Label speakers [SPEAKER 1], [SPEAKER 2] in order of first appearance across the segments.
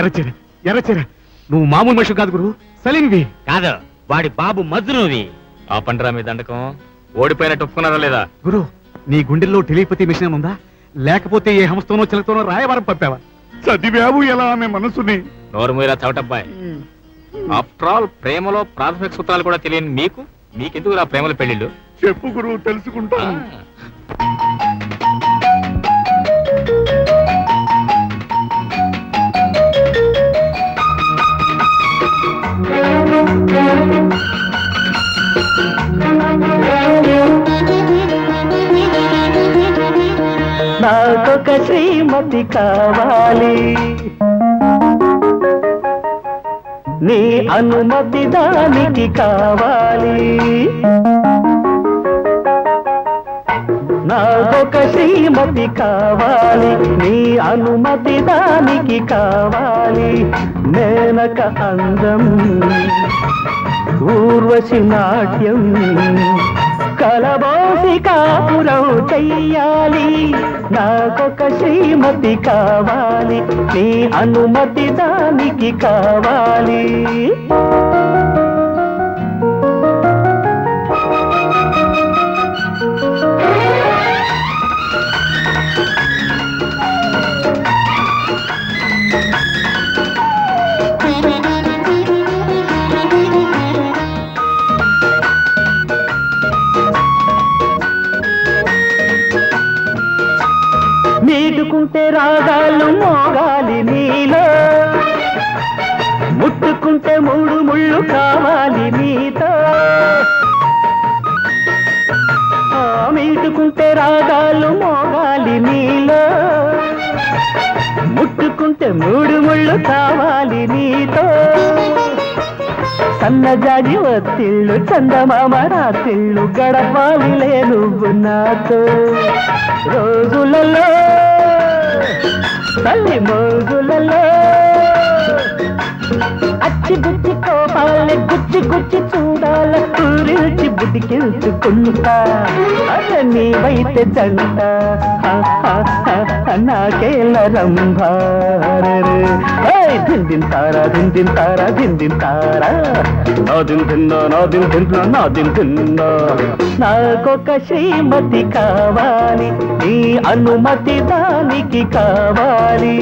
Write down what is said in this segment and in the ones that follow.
[SPEAKER 1] ఎర్రచీర ఎర్రచీర. నువ్వు మామూలు మనిషి కాదు గురు, సలీంవి.
[SPEAKER 2] కాదు, వాడి బాబు మజ్నువి. ఆ పంటరా మీ దండకం ఓడిపోయినట్టు ఒప్పుకున్నారా లేదా?
[SPEAKER 1] గురు, నీ గుండెల్లో టెలిపతి మిషన్ ఉందా, లేకపోతే ఏ హంస్తోనో చిలకతోనో రాయబారం పంపావా? చదివావు ఎలా ఆమె మనసుని?
[SPEAKER 2] నోరు మీరా చవటబ్బాయి. ఆఫ్టర్ ఆల్ ప్రేమలో ప్రాథమిక సూత్రాలు కూడా తెలియని మీకెందుకు ఆ ప్రేమల పెళ్లిళ్ళు?
[SPEAKER 1] చెప్పు గురు, తెలుసుకుంటా.
[SPEAKER 3] నాకొక శ్రీమతి కావాలి, నీ అనుమతి దానికి కావాలి. నాకొక శ్రీమతి కావాలి, నీ అనుమతి దానికి కావాలి. మేనక అందం, ఊర్వశి నాట్యం, కలబోసి కాపురం చెయ్యాలి. నాకొక శ్రీమతి కావాలి, నీ అనుమతి దానికి కావాలి. మీటుకుంటే రాగాలు మోగాలి నీలో, ముట్టుకుంటే మూడు ముళ్ళు కావాలి నీతో. మీటుకుంటే రాగాలు మోగాలి నీలో, ముట్టుకుంటే మూడు ముళ్ళు కావాలి నీతో. సన్నజాజి ఒత్తిళ్ళు, చందమామ రాత్రిళ్ళు, గడపాలిలే నువ్వు నాతో. రోజులలో తల్లి మోజులలో అచ్చి గుచ్చి కోపాలే గుచ్చి గుచ్చి చూడాల, ఊరిల్చి బుద్ధికెళ్చుకుంటా. అదే నీవైతే జంట నాకేల రంభారే. దిందింతారా దిందింతారా దిందింతారా, నాదిన్ తిన్నా నాదిన్ తిన్నా నాదిన్ తిన్నా. నాకొక శ్రీమతి కావాలి, నీ అనుమతి దానికి కావాలి.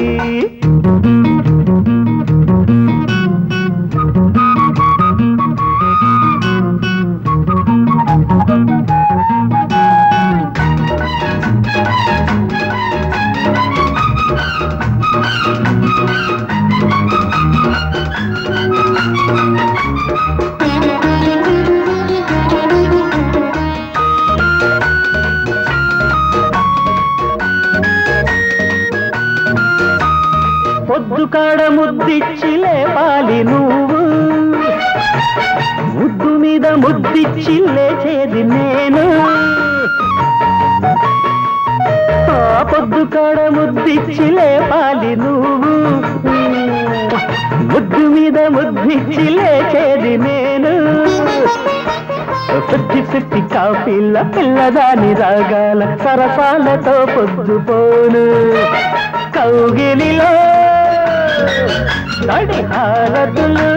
[SPEAKER 3] పొద్దు కాడ ముద్దిచ్చి లేపాలి నువ్వు, ముద్దు మీద ముద్దిచ్చి లేచేది నేను. పొద్దు కాడ ముద్దిచ్చి లేపాలి నువ్వు, ముద్దు మీద ముద్దిచ్చి లేచేది నేను. సుట్టి సుట్టి కాపిల్ల పిల్లదాని రాగాల, సరసాలతో పొద్దుపోను. కౌగిలిలో తడి హారతులు,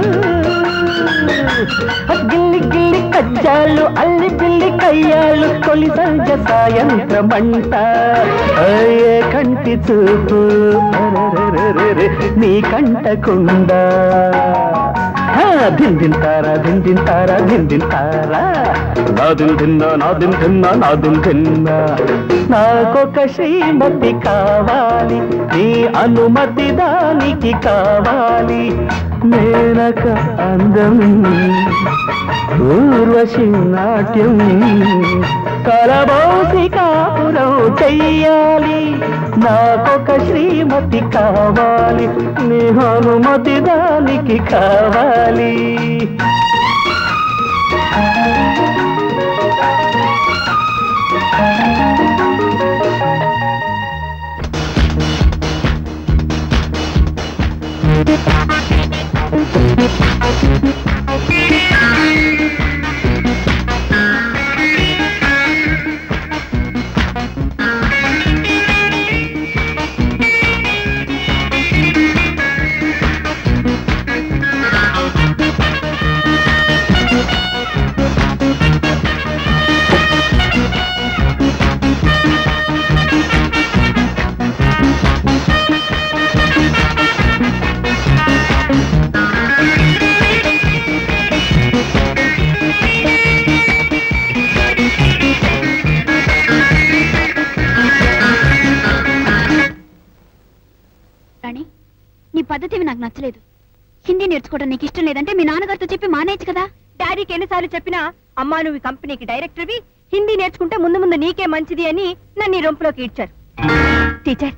[SPEAKER 3] గిల్లి గిల్లి కజ్జాలు, అల్లి బిల్లి కయ్యాలు, తొలి సంజ సాయంత్రమంట. ఏ కంటి చూపు నీ కంటకుండా. దిందింతారా దిందింతారా దిందింతారా, నాదిన్ తిన్నా నాదిన్ తిన్నా నాదిన్ తిన్నా. నాకొక శ్రీమతి కావాలి, నీ అనుమతి దానికి కావాలి. మేనక అందం, ఊర్వశి నాట్యం, కలబోసి కాపురం చెయ్యాలి. నాకొక శ్రీమతి కావాలి, నీ అనుమతి దానికి కావాలి.
[SPEAKER 4] నీ పద్ధతి నాకు నచ్చలేదు. హిందీ నేర్చుకోవడం నీకు ఇష్టం లేదంటే మీ నాన్నగారితో చెప్పి మానేయచ్చు కదా.
[SPEAKER 5] డాడీకి ఎన్నిసార్లు చెప్పినా అమ్మా నువ్వు ఈ కంపెనీకి డైరెక్టర్వి, హిందీ నేర్చుకుంటే ముందు ముందు నీకే మంచిది అని నన్ను ఈ రొంపులోకి ఇచ్చారు. టీచర్,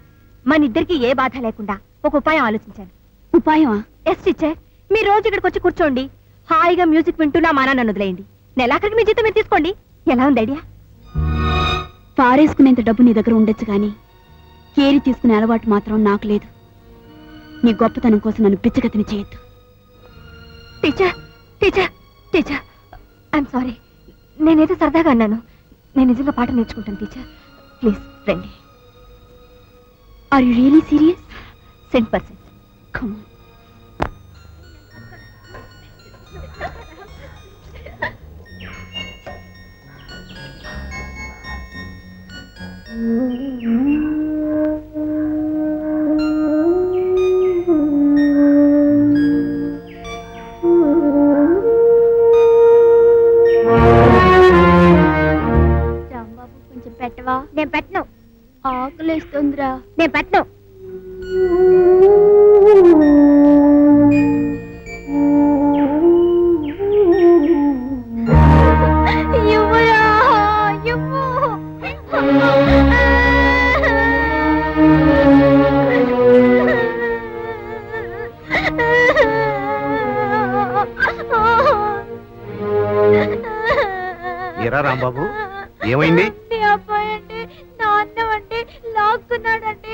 [SPEAKER 5] మన ఇద్దరికి ఏ బాధ లేకుండా ఒక ఉపాయం ఆలోచించాను.
[SPEAKER 4] ఉపాయమా?
[SPEAKER 5] ఎస్ టీచర్, మీరు రోజు ఇక్కడికి వచ్చి కూర్చోండి, హాయిగా మ్యూజిక్ వింటున్నా మానా నన్ను వదిలేయండి. నెలాఖరికి మీ జీతం మీరు తీసుకోండి. ఎలా ఉంది ఐడియా?
[SPEAKER 4] పారేసుకునేంత డబ్బు నీ దగ్గర ఉండొచ్చు గాని కేరి తీసుకునే అలవాటు మాత్రం నాకు లేదు. నీ గొప్పతనం కోసం నన్ను పిచ్చగతిని చేయొద్దు.
[SPEAKER 5] Teacher teacher teacher, I'm sorry. నేనేదో సరదాగా అన్నాను. నేను నిజంగా పాట నేర్చుకుంటాను టీచర్. ప్లీజ్ రండి.
[SPEAKER 4] Are you really serious?
[SPEAKER 5] 100%.
[SPEAKER 4] Come on. Rambabu కొంచెం పెట్టవా?
[SPEAKER 5] నేను పెట్టను.
[SPEAKER 4] ఆకలిస్తుందిరా.
[SPEAKER 5] నేను పెట్టను.
[SPEAKER 4] ఇవ్వరా, ఇవ్వు.
[SPEAKER 1] ఎరా రాంబాబు, ఏమైంది?
[SPEAKER 4] నీ అబ్బాయి అంటే నా అన్నం అంటే లాక్కున్నాడంటే,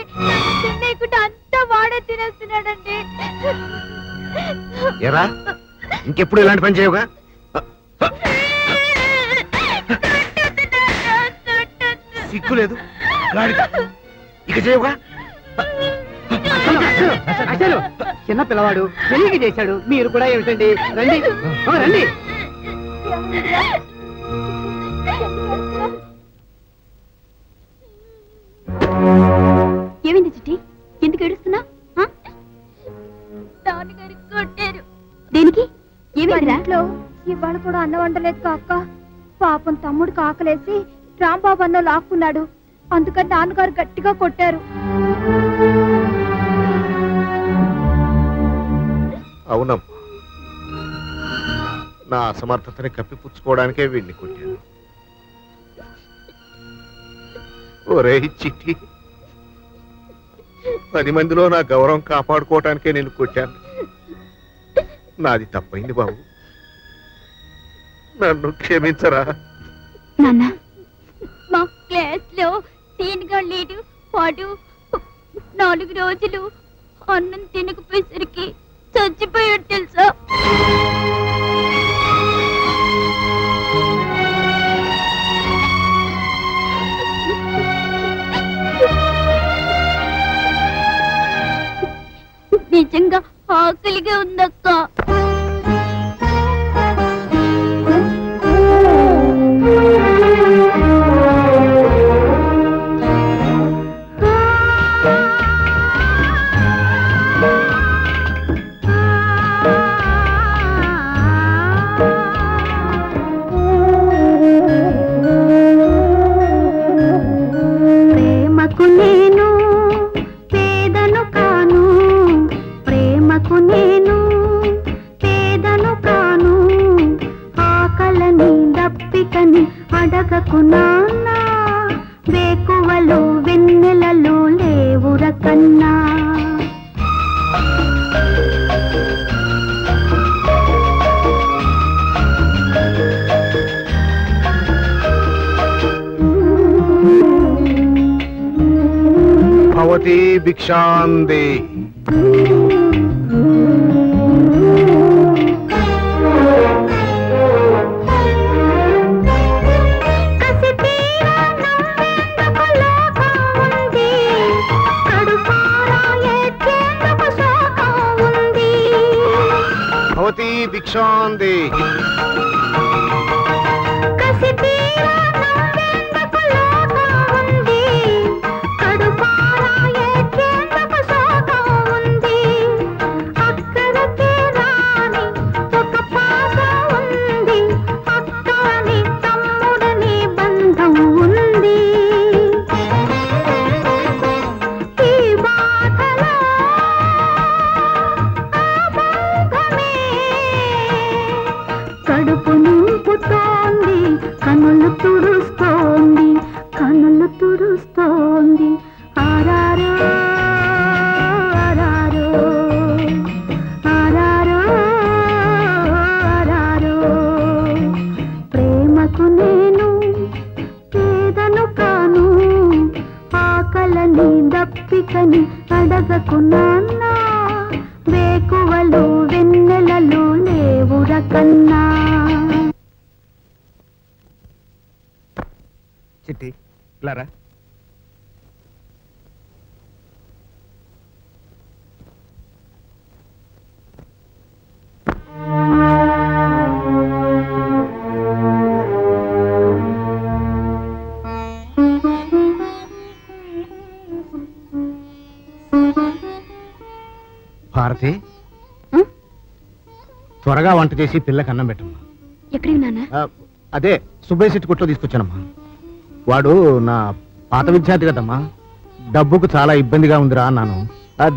[SPEAKER 4] తినేకుంటే అంతా వాడే తినేస్తున్నాడండి.
[SPEAKER 1] ఎరా, ఇంకెప్పుడు ఇలాంటి పని చేయవుగా? సిగ్గు లేదు ఇక చేయవుగా?
[SPEAKER 3] అసలు చిన్న పిల్లవాడు తెలియక చేశాడు, మీరు కూడా ఏమిటండి? రండి రండి.
[SPEAKER 4] ఏమైంది చిట్టి? ఎందుకు ఏడుస్తున్నా? నాన్నగారికి కొట్టారు. దేనికి? ఏమైందిరా?
[SPEAKER 5] ఇంట్లో ఇవాళ కూడా అన్నం వండలేదు అక్క. పాపం తమ్ముడు కాకలేసి రాంబాబు అన్నం లాక్కున్నాడు. అందుకని నాన్నగారు గట్టిగా కొట్టారు.
[SPEAKER 6] అవునమ్మా, నా అసమర్థతని కప్పిపుచ్చుకోవడానికే వీడిని కొట్టాను. ఒరే చిట్టి, 10 మందిలో నా గౌరవం కాపాడుకోవటానికే నేను కొట్టాను. నాది తప్పైంది బాబు, నన్ను క్షమించరా.
[SPEAKER 4] నాన్న, మా క్లాస్ లో సీన్గా లేడు వాడు 4 రోజులు అన్నం తినకపోయేసరికి చచ్చిపోయాడు తెలుసా? నిజంగా ఆకలిగా ఉందక్క.
[SPEAKER 3] ప్రేమకు నేను పేదను కాను, ప్రేమకు నేను పేదను కాను, ఆకలని దప్పికని అడగకు నాన్న, వేకువలు వెన్నెలలు లేవుర కన్నా.
[SPEAKER 6] భవతి భిక్షాందే. భవతి భిక్షాందే.
[SPEAKER 7] కురుస్తోంది ఆరారో ఆరారో ఆరారో ఆరారో ప్రేమకు నేను పేదను కాను ఆకలని దప్పికని అడగకు నాన్న వేకువలు వెన్నెలలు లేవుర కన్నా.
[SPEAKER 1] చిట్టి ఇలారా. భారతి త్వరగా వంట చేసి పిల్లకి అన్నం పెట్టమ్మా.
[SPEAKER 4] ఎక్కడికి నాన్న?
[SPEAKER 1] అదే సుబ్బయ్య శెట్టి కొట్లో తీసుకొచ్చానమ్మా. వాడు నా పాత విద్యార్థి కదమ్మా, డబ్బుకు చాలా ఇబ్బందిగా ఉందిరా అన్నాను.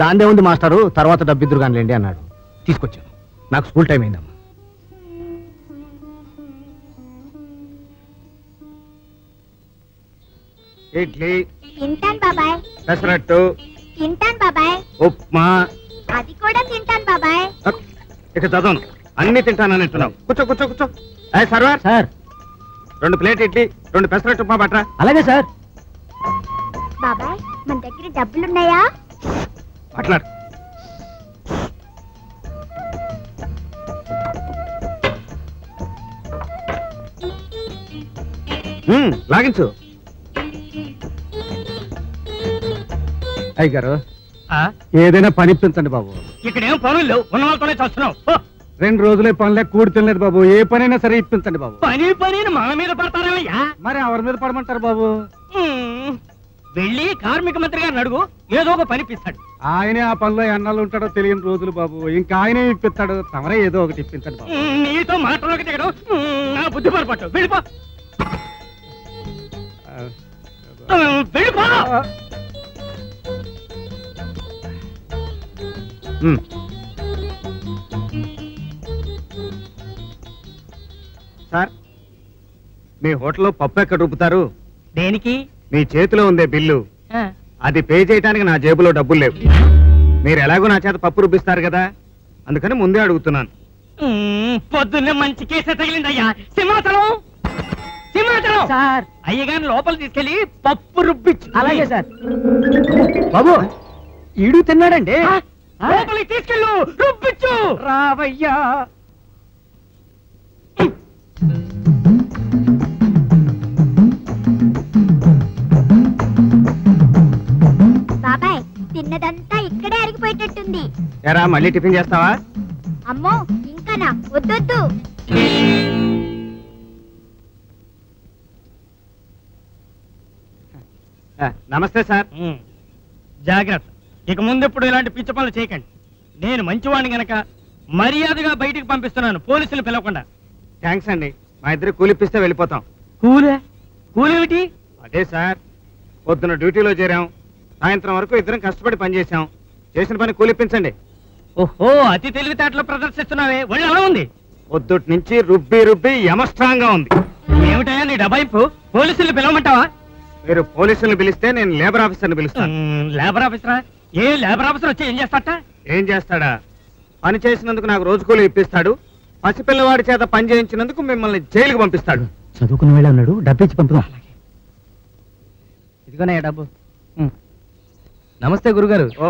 [SPEAKER 1] దాందే ఉంది మాస్టారు, తర్వాత డబ్బు ఇద్దరు కానిలేండి అన్నాడు. తీసుకొచ్చాను. నాకు స్కూల్ టైం అయిందమ్మా. ఇడ్లీ,
[SPEAKER 7] తింటాను బాబాయ్.
[SPEAKER 1] పెసరట్టు,
[SPEAKER 7] తింటాను బాబాయ్.
[SPEAKER 1] ఉప్మా.
[SPEAKER 7] అది కూడా తింటాను బాబాయ్.
[SPEAKER 1] ఇక చదవను, అన్ని తింటానని అంటున్నావు. కూర్చో కూర్చో కూర్చో. Server sir, 2 plate idli, 2 pesarattu upma పట్రా. అలాగే సార్.
[SPEAKER 7] బాబాయ్ మన దగ్గర డబ్బులున్నాయా?
[SPEAKER 1] మాట్లాడు. లాగించు. అయ్యగారు ఏదైనా పని ఇప్పించండి బాబు.
[SPEAKER 3] ఇక్కడ ఏం పనులు లేవు, ఉన్న వాళ్ళతోనే చూస్తున్నావు.
[SPEAKER 1] 2 రోజులే పనిలే కూడి తినలేదు బాబు. ఏ పనైనా సరే ఇప్పించండి బాబు.
[SPEAKER 3] పని పని మన మీద పడతారయ్యా.
[SPEAKER 1] మరి ఎవరి మీద పడమంటారు బాబు?
[SPEAKER 3] వెళ్ళి కార్మిక మంత్రి గారిని అడుగు, ఏదో ఒక పని ఇప్పిస్తాడు.
[SPEAKER 1] ఆయనే ఆ పనిలో ఎన్నాళ్ళు ఉంటాడో తెలియని రోజులు బాబు. ఇంకా ఆయనే ఇప్పిస్తాడు. తమరే ఏదో ఒకటి ఇప్పించండి బాబు.
[SPEAKER 3] నీతో మాటలోకి దిగడం నా బుద్ధి పొరపాటు. వెళ్ళిపో వెళ్ళిపో.
[SPEAKER 1] సార్, మీ హోటల్లో పప్పు ఎక్కడ రూపుతారు?
[SPEAKER 3] దేనికి?
[SPEAKER 1] మీ చేతిలో ఉందే బిల్లు, అది పే చేయడానికి నా జేబులో డబ్బులు లేవు. మీరు ఎలాగో నా చేత పప్పు రుబ్బిస్తారు కదా, అందుకని ముందే అడుగుతున్నాను.
[SPEAKER 3] పొద్దున్నే మంచి కేసే తగిలిందయ్యా. సింహాచలం సింహాచలం సార్, అయ్యగారిని లోపల తీసుకెళ్లి పప్పు రుబ్బిచ్చు. అలాగే సార్.
[SPEAKER 1] బాబు, ఈడు తిన్నాడండి.
[SPEAKER 3] లోపలికి తీసుకెళ్ళు, రుబ్బిచ్చు. రావయ్యా.
[SPEAKER 7] బాబాయ్ తిన్నదంతా ఇక్కడే అరిగిపోయేటట్టుంది.
[SPEAKER 1] ఎరా మళ్ళీ టిఫిన్ చేస్తావా?
[SPEAKER 7] అమ్మో ఇంకానా? వద్దొద్దు.
[SPEAKER 1] నమస్తే సార్.
[SPEAKER 3] జాగ్రత్త, ఇక ముందెప్పుడు ఇలాంటి పిచ్చి పనులు చేయకండి. నేను మంచివాడిని గనక మర్యాదగా బయటికి పంపిస్తున్నాను, పోలీసులు పిలవకుండా.
[SPEAKER 1] థ్యాంక్స్ అండి. మా ఇద్దరు కూలిప్పిస్తే వెళ్ళిపోతాం.
[SPEAKER 3] కూలేమిటి?
[SPEAKER 1] అదే సార్, పొద్దున డ్యూటీలో చేరాం, సాయంత్రం వరకు ఇద్దరం కష్టపడి పనిచేసాం. చేసిన పని కూలిప్పించండి.
[SPEAKER 3] ఓహో, అతి తెలివితేటలు ప్రదర్శిస్తున్నావే. ఒళ్ళు ఎలా ఉంది?
[SPEAKER 1] పొద్దుటి నుంచి రుబ్బి రుబ్బి యమస్ట్రాంగ్ గా ఉంది.
[SPEAKER 3] ఏమిటయా నీ డబాయింపు? పోలీసులు పిలవమంటావా?
[SPEAKER 1] మీరు పోలీసులను పిలిస్తే నేను లేబర్ ఆఫీసర్ని పిలుస్తాను.
[SPEAKER 3] లేబర్ ఆఫీసరా? ఏ లేబర్ ఆఫీసర్ వచ్చి ఏం చేస్తాట?
[SPEAKER 1] ఏం చేస్తాడా? పని చేసినందుకు నాకు రోజు కూలి ఇప్పిస్తాడు. పసిపిల్లవాడి చేత పని చేయించినందుకు మిమ్మల్ని జైలుకు పంపిస్తాడు.
[SPEAKER 3] చదువుకున్న వేళ ఉన్నాడు, డబ్బు ఇచ్చి పంపుదాం. ఇదిగోనయ్యా డబ్బు.
[SPEAKER 8] నమస్తే గురుగారు.
[SPEAKER 1] ఓ,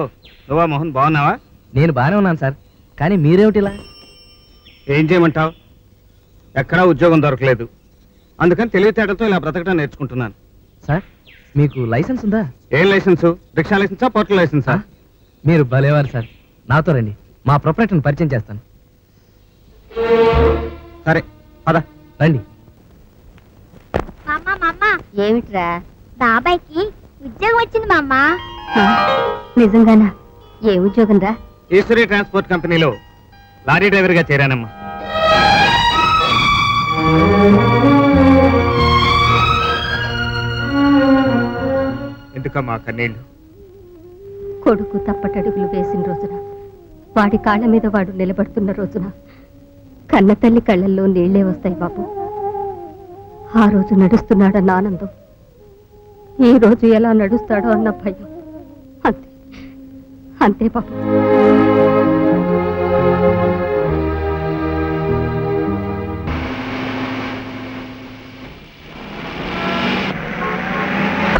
[SPEAKER 1] నువ్వా మోహన్, బాగున్నావా?
[SPEAKER 8] నేను బానే ఉన్నాను సార్, కానీ మీరేమిటిలా?
[SPEAKER 1] ఏం చేయమంటావు? ఎక్కడా ఉద్యోగం దొరకలేదు, అందుకని తెలివితేటలతో ఇలా బ్రతకడం నేర్చుకుంటున్నాను.
[SPEAKER 8] సార్, మీకు లైసెన్స్ ఉందా?
[SPEAKER 1] ఏం లైసెన్సు? రిక్షా లైసెన్సా, పోర్టల్ లైసెన్సా?
[SPEAKER 8] మీరు భలేవారు సార్. నాతో రండి, మా ప్రొపరేటర్ని పరిచయం చేస్తాను.
[SPEAKER 1] సరే పద.
[SPEAKER 8] రండి.
[SPEAKER 7] ఏమిట్రా? బాబాయ్కి ఉద్యోగం వచ్చింది మామ్మ.
[SPEAKER 5] నిజంగానా? ఏ ఉద్యోగం రా?
[SPEAKER 1] ఈశ్వరి ట్రాన్స్పోర్ట్ కంపెనీలో లారీ డ్రైవర్ గా చేరానమ్మా. ఎందుకమ్మా కన్నీళ్ళు?
[SPEAKER 5] కొడుకు తప్పటడుగులు వేసిన రోజున, వాడి కాళ్ళ మీద వాడు నిలబడుతున్న రోజున కన్న తల్లి కళ్ళల్లో నీళ్లే వస్తాయి బాబు. ఆ రోజు నడుస్తున్నాడన్న ఆనందం ఈ రోజు ఎలా నడుస్తాడో అన్న భయం. అంతే అంతే పాపం.